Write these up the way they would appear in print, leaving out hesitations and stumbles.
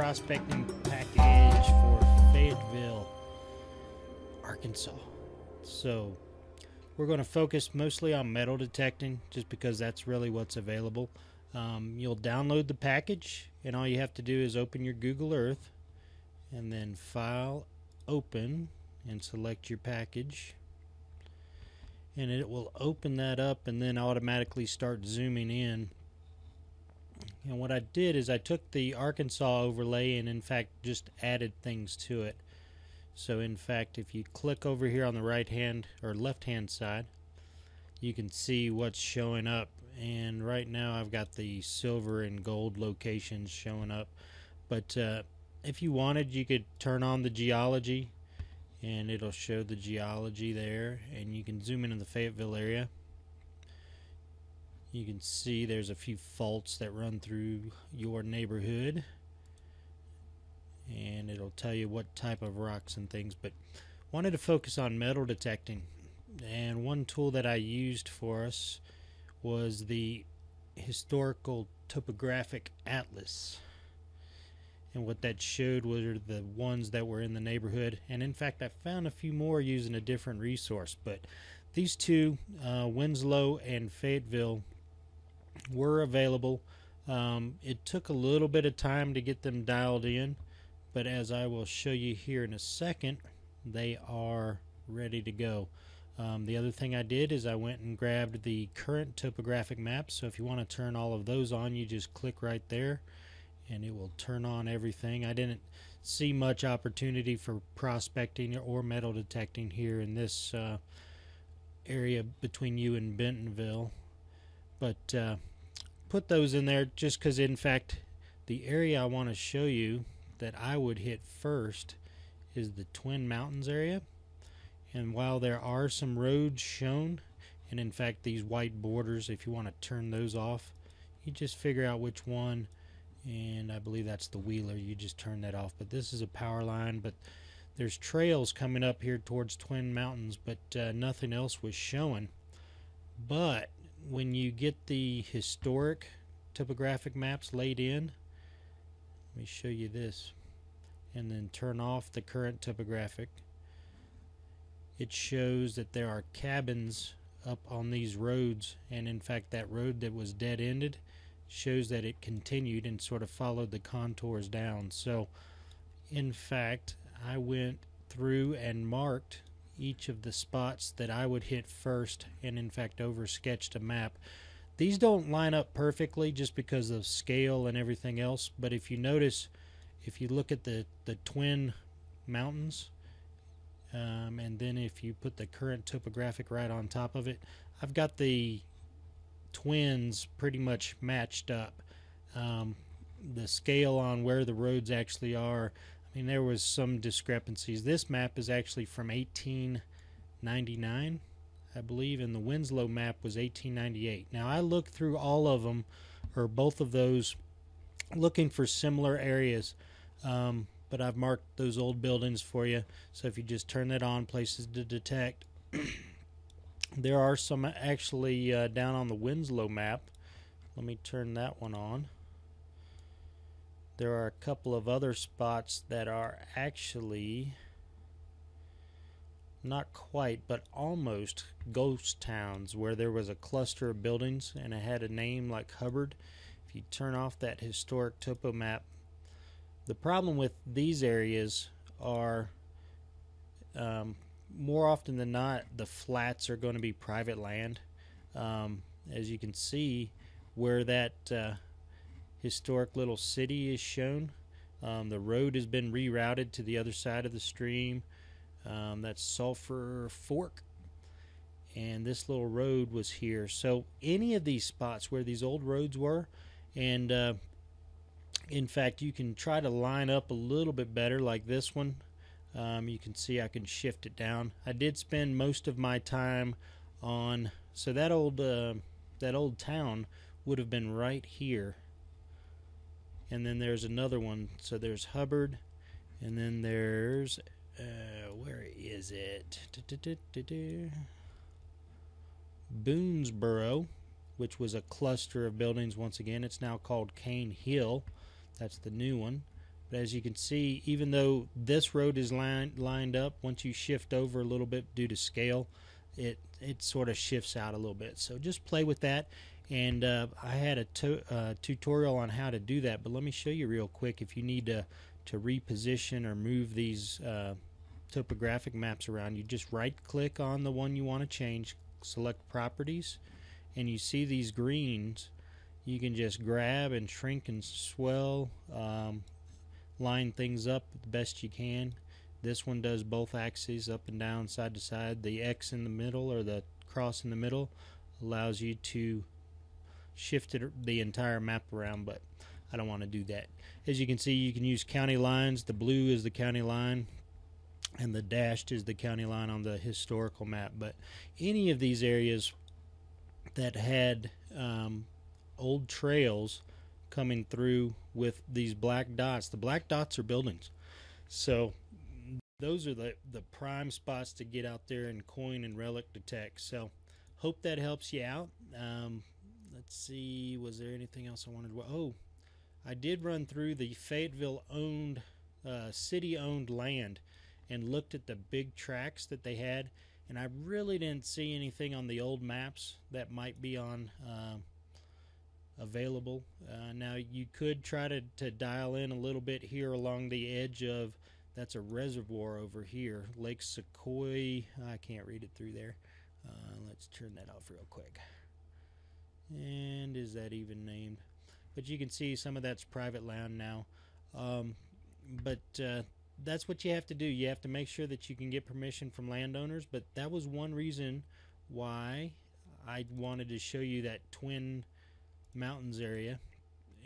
prospecting package for Fayetteville, Arkansas. So we're going to focus mostly on metal detecting just because that's really what's available. You'll download the package, and all you have to do is open your Google Earth and then File, Open, and select your package, and it will open that up and then automatically start zooming in. And what I did is I took the Arkansas overlay and in fact just added things to it. So in fact, if you click over here on the right hand or left hand side, you can see what's showing up. And right now I've got the silver and gold locations showing up, but if you wanted, you could turn on the geology and it'll show the geology there, and you can zoom into the Fayetteville area. You can see there's a few faults that run through your neighborhood, and it'll tell you what type of rocks and things. But wanted to focus on metal detecting, and one tool that I used for us was the historical topographic atlas. And what that showed were the ones that were in the neighborhood, and in fact I found a few more using a different resource, but these two, Winslow and Fayetteville, were available. It took a little bit of time to get them dialed in, but as I will show you here in a second, they are ready to go. The other thing I did is I went and grabbed the current topographic maps. So if you want to turn all of those on, you just click right there and it will turn on everything. I didn't see much opportunity for prospecting or metal detecting here in this area between you and Bentonville, but put those in there just because in fact the area I want to show you that I would hit first is the Twin Mountains area. And while there are some roads shown, and in fact these white borders, if you want to turn those off, you just figure out which one, and I believe that's the Wheeler. You just turn that off. But this is a power line, but there's trails coming up here towards Twin Mountains, but nothing else was showing. But when you get the historic topographic maps laid in, let me show you this, and then turn off the current topographic, it shows that there are cabins up on these roads, and in fact that road that was dead-ended shows that it continued and sort of followed the contours down. So in fact I went through and marked each of the spots that I would hit first, and in fact over sketched a map. These don't line up perfectly just because of scale and everything else, but if you notice, if you look at the Twin Mountains, and then if you put the current topographic right on top of it, I've got the twins pretty much matched up. The scale on where the roads actually are, I mean, there was some discrepancies. This map is actually from 1899, I believe, and the Winslow map was 1898. Now I looked through all of them, or both of those, looking for similar areas, but I've marked those old buildings for you. So if you just turn that on, places to detect, there are some actually down on the Winslow map. Let me turn that one on. There are a couple of other spots that are actually not quite, but almost ghost towns where there was a cluster of buildings and it had a name like Hubbard. If you turn off that historic topo map, the problem with these areas are more often than not the flats are going to be private land. As you can see where that historic little city is shown, the road has been rerouted to the other side of the stream. That's Sulphur Fork, and this little road was here. So any of these spots where these old roads were, and in fact you can try to line up a little bit better like this one. You can see I can shift it down. I did spend most of my time on, so that old town would have been right here, and then there's another one. So there's Hubbard, and then there's where is it? Boonesboro, which was a cluster of buildings. Once again, it's now called Cane Hill. That's the new one. But as you can see, even though this road is lined up, once you shift over a little bit due to scale, it sort of shifts out a little bit. So just play with that. And I had a tutorial on how to do that, but let me show you real quick. If you need to reposition or move these topographic maps around, you just right click on the one you want to change, select properties, and you see these greens. You can just grab and shrink and swell, line things up the best you can. This one does both axes, up and down, side to side. The X in the middle, or the cross in the middle, allows you to shift the entire map around, but I don't want to do that. As you can see, you can use county lines. The blue is the county line, and the dashed is the county line on the historical map. But any of these areas that had old trails coming through with these black dots, the black dots are buildings. So those are the prime spots to get out there and coin and relic detect. So hope that helps you out. Let's see, was there anything else I wanted to... Oh, I did run through the Fayetteville owned city-owned land and looked at the big tracks that they had, and I really didn't see anything on the old maps that might be on available. Now you could try to dial in a little bit here along the edge of, that's a reservoir over here, Lake Sequoia. I can't read it through there. Let's turn that off real quick. And is that even named? But you can see some of that's private land now. But that's what you have to do. You have to make sure that you can get permission from landowners. But that was one reason why I wanted to show you that Twin Mountains area.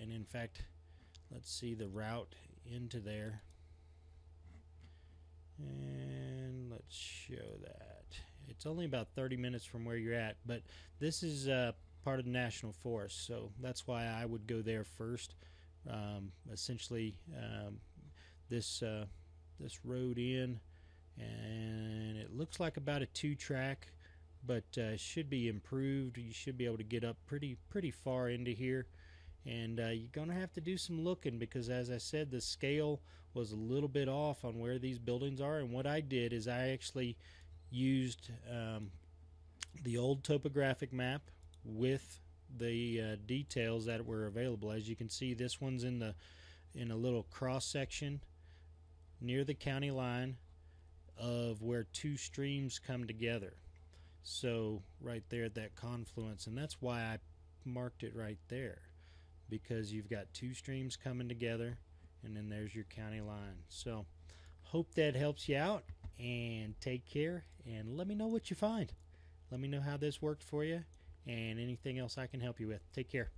And in fact, let's see the route into there. And let's show that. It's only about 30 minutes from where you're at. But this is part of the National Forest, so that's why I would go there first. Essentially, this road in, and it looks like about a 2-track, but should be improved. You should be able to get up pretty far into here, and you're gonna have to do some looking, because as I said, the scale was a little bit off on where these buildings are. And what I did is I actually used the old topographic map with the details that were available. As you can see, this one's in a little cross section near the county line of where two streams come together. So right there at that confluence, and that's why I marked it right there, because you've got two streams coming together, and then there's your county line. So hope that helps you out, and take care, and let me know what you find. Let me know how this worked for you, and anything else I can help you with. Take care.